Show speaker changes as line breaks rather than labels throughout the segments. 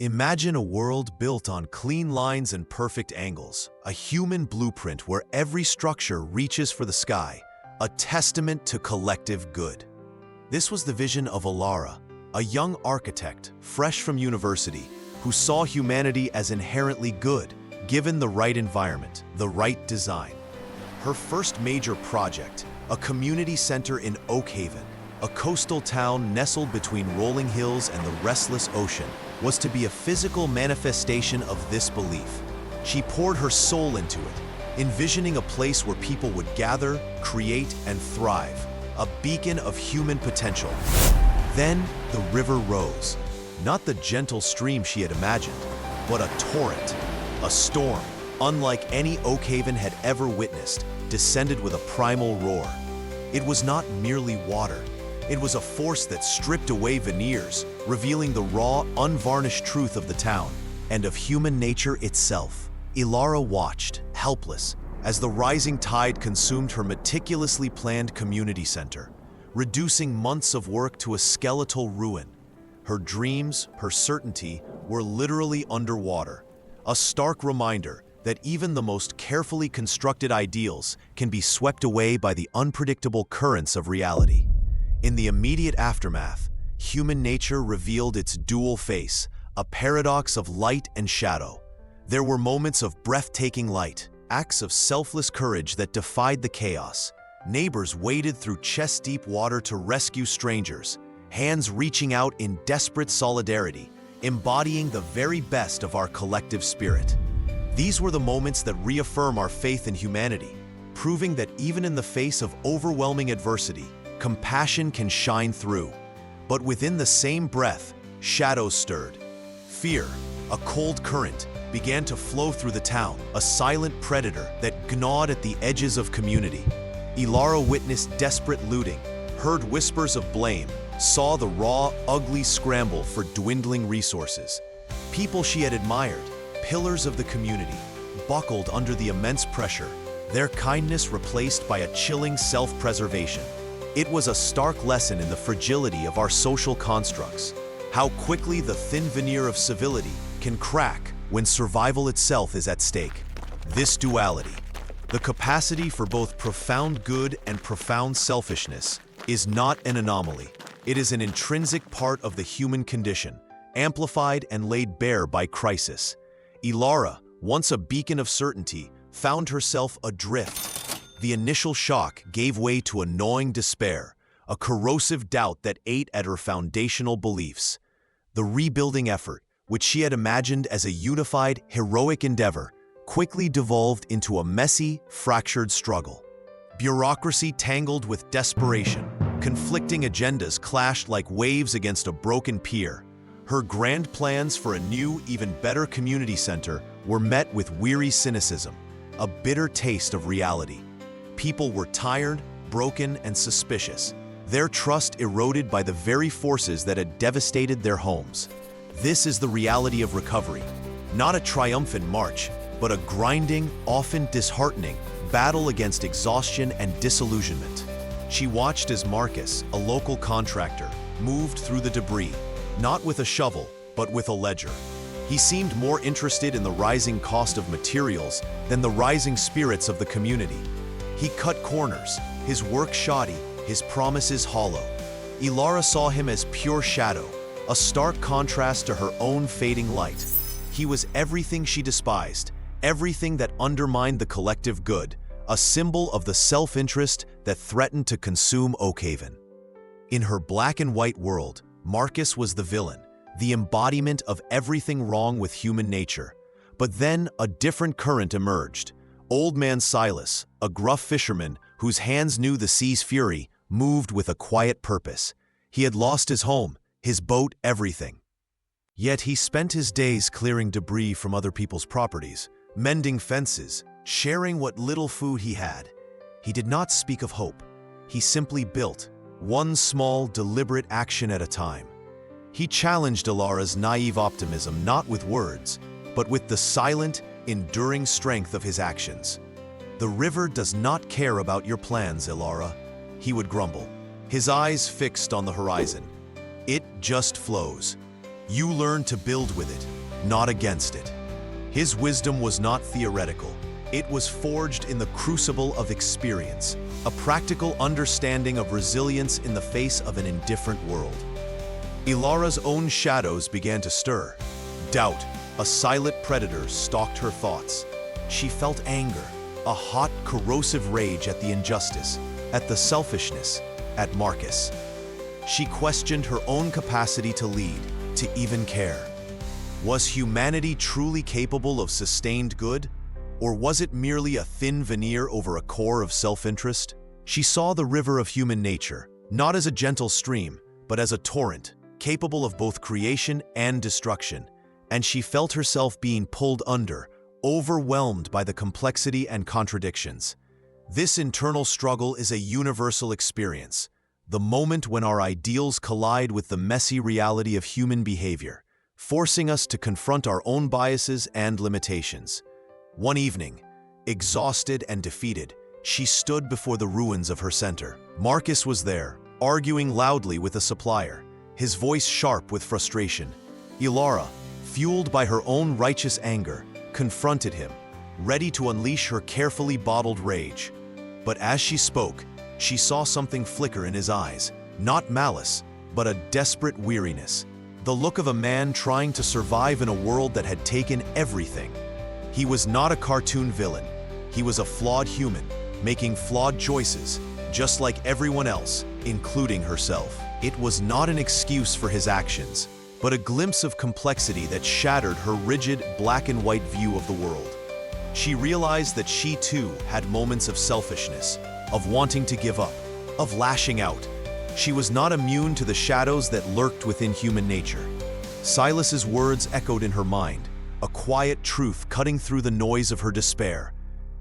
Imagine a world built on clean lines and perfect angles, a human blueprint where every structure reaches for the sky, a testament to collective good. This was the vision of Elara, a young architect, fresh from university, who saw humanity as inherently good, given the right environment, the right design. Her first major project, a community center in Oakhaven, a coastal town nestled between rolling hills and the restless ocean, was to be a physical manifestation of this belief. She poured her soul into it, envisioning a place where people would gather, create, and thrive, a beacon of human potential. Then the river rose, not the gentle stream she had imagined, but a torrent, a storm, unlike any Oakhaven had ever witnessed, descended with a primal roar. It was not merely water. It was a force that stripped away veneers, revealing the raw, unvarnished truth of the town and of human nature itself. Elara watched, helpless, as the rising tide consumed her meticulously planned community center, reducing months of work to a skeletal ruin. Her dreams, her certainty, were literally underwater, a stark reminder that even the most carefully constructed ideals can be swept away by the unpredictable currents of reality. In the immediate aftermath, human nature revealed its dual face, a paradox of light and shadow. There were moments of breathtaking light, acts of selfless courage that defied the chaos. Neighbors waded through chest-deep water to rescue strangers, hands reaching out in desperate solidarity, embodying the very best of our collective spirit. These were the moments that reaffirm our faith in humanity, proving that even in the face of overwhelming adversity, compassion can shine through. But within the same breath, shadows stirred. Fear, a cold current, began to flow through the town, a silent predator that gnawed at the edges of community. Elara witnessed desperate looting, heard whispers of blame, saw the raw, ugly scramble for dwindling resources. People she had admired, pillars of the community, buckled under the immense pressure, their kindness replaced by a chilling self-preservation. It was a stark lesson in the fragility of our social constructs, how quickly the thin veneer of civility can crack when survival itself is at stake. This duality, the capacity for both profound good and profound selfishness, is not an anomaly. It is an intrinsic part of the human condition, amplified and laid bare by crisis. Elara, once a beacon of certainty, found herself adrift. The initial shock gave way to a gnawing despair, a corrosive doubt that ate at her foundational beliefs. The rebuilding effort, which she had imagined as a unified, heroic endeavor, quickly devolved into a messy, fractured struggle. Bureaucracy tangled with desperation, conflicting agendas clashed like waves against a broken pier. Her grand plans for a new, even better community center were met with weary cynicism, a bitter taste of reality. People were tired, broken, and suspicious, their trust eroded by the very forces that had devastated their homes. This is the reality of recovery, not a triumphant march, but a grinding, often disheartening, battle against exhaustion and disillusionment. She watched as Marcus, a local contractor, moved through the debris, not with a shovel, but with a ledger. He seemed more interested in the rising cost of materials than the rising spirits of the community. He cut corners, his work shoddy, his promises hollow. Elara saw him as pure shadow, a stark contrast to her own fading light. He was everything she despised, everything that undermined the collective good, a symbol of the self-interest that threatened to consume Oakhaven. In her black and white world, Marcus was the villain, the embodiment of everything wrong with human nature. But then a different current emerged. Old Man Silas, a gruff fisherman whose hands knew the sea's fury, moved with a quiet purpose. He had lost his home, his boat, everything. Yet he spent his days clearing debris from other people's properties, mending fences, sharing what little food he had. He did not speak of hope. He simply built, one small, deliberate action at a time. He challenged Elara's naive optimism not with words, but with the silent, enduring strength of his actions. "The river does not care about your plans, Elara," he would grumble, his eyes fixed on the horizon. "It just flows. You learn to build with it, not against it. His wisdom was not theoretical. It was forged in the crucible of experience, a practical understanding of resilience in the face of an indifferent world. Elara's own shadows began to stir. Doubt, a silent predator, stalked her thoughts. She felt anger, a hot, corrosive rage at the injustice, at the selfishness, at Marcus. She questioned her own capacity to lead, to even care. Was humanity truly capable of sustained good? Or was it merely a thin veneer over a core of self-interest? She saw the river of human nature, not as a gentle stream, but as a torrent, capable of both creation and destruction, and she felt herself being pulled under, overwhelmed by the complexity and contradictions. This internal struggle is a universal experience, the moment when our ideals collide with the messy reality of human behavior, forcing us to confront our own biases and limitations. One evening, exhausted and defeated, she stood before the ruins of her center. Marcus was there, arguing loudly with a supplier, his voice sharp with frustration. Elara, fueled by her own righteous anger, confronted him, ready to unleash her carefully bottled rage. But as she spoke, she saw something flicker in his eyes, not malice, but a desperate weariness. The look of a man trying to survive in a world that had taken everything. He was not a cartoon villain. He was a flawed human, making flawed choices, just like everyone else, including herself. It was not an excuse for his actions, but a glimpse of complexity that shattered her rigid, black and white view of the world. She realized that she too had moments of selfishness, of wanting to give up, of lashing out. She was not immune to the shadows that lurked within human nature. Silas's words echoed in her mind, a quiet truth cutting through the noise of her despair.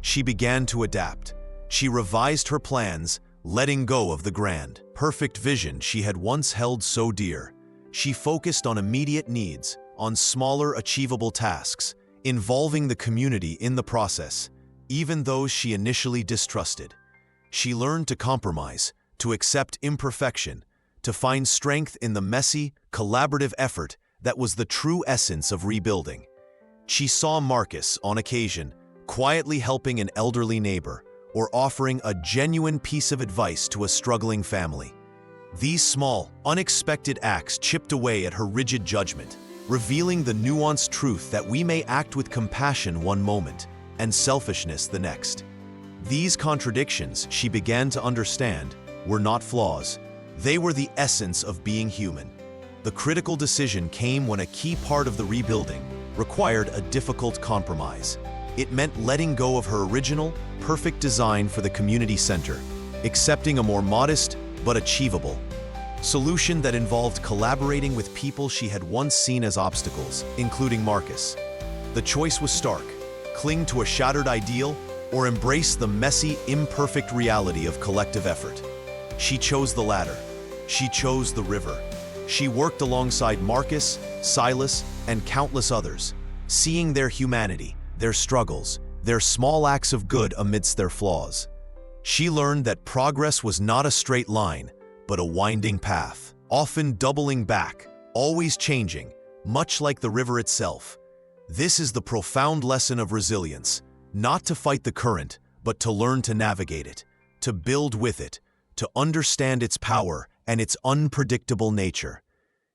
She began to adapt. She revised her plans, letting go of the grand, perfect vision she had once held so dear. She focused on immediate needs, on smaller, achievable tasks, involving the community in the process, even those she initially distrusted. She learned to compromise, to accept imperfection, to find strength in the messy, collaborative effort that was the true essence of rebuilding. She saw Marcus, on occasion, quietly helping an elderly neighbor or offering a genuine piece of advice to a struggling family. These small, unexpected acts chipped away at her rigid judgment, revealing the nuanced truth that we may act with compassion one moment and selfishness the next. These contradictions, she began to understand, were not flaws. They were the essence of being human. The critical decision came when a key part of the rebuilding required a difficult compromise. It meant letting go of her original, perfect design for the community center, accepting a more modest but achievable solution that involved collaborating with people she had once seen as obstacles, including Marcus. The choice was stark: cling to a shattered ideal or embrace the messy, imperfect reality of collective effort. She chose the latter. She chose the river. She worked alongside Marcus, Silas, and countless others, seeing their humanity, their struggles, their small acts of good amidst their flaws. She learned that progress was not a straight line, but a winding path, often doubling back, always changing, much like the river itself. This is the profound lesson of resilience, not to fight the current, but to learn to navigate it, to build with it, to understand its power and its unpredictable nature.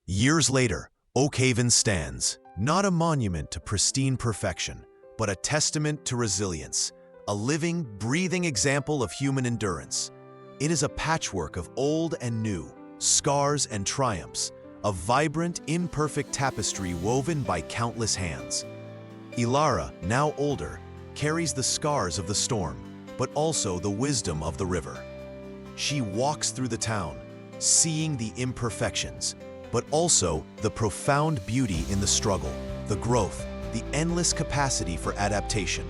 Years later, Oakhaven stands, not a monument to pristine perfection, but a testament to resilience, a living, breathing example of human endurance. It is a patchwork of old and new, scars and triumphs, a vibrant, imperfect tapestry woven by countless hands. Elara, now older, carries the scars of the storm, but also the wisdom of the river. She walks through the town, seeing the imperfections, but also the profound beauty in the struggle, the growth, the endless capacity for adaptation.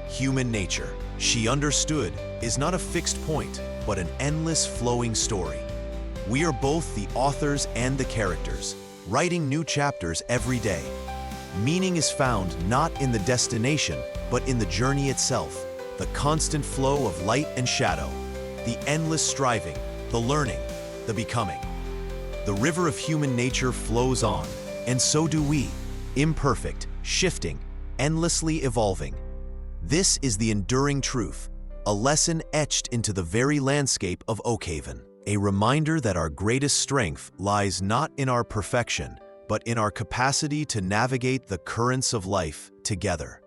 Human nature, she understood, is not a fixed point, but an endless flowing story. We are both the authors and the characters, writing new chapters every day. Meaning is found not in the destination, but in the journey itself, the constant flow of light and shadow, the endless striving, the learning, the becoming. The river of human nature flows on, And so do we, imperfect, shifting, endlessly evolving. This is the enduring truth, a lesson etched into the very landscape of Oakhaven, a reminder that our greatest strength lies not in our perfection, but in our capacity to navigate the currents of life together.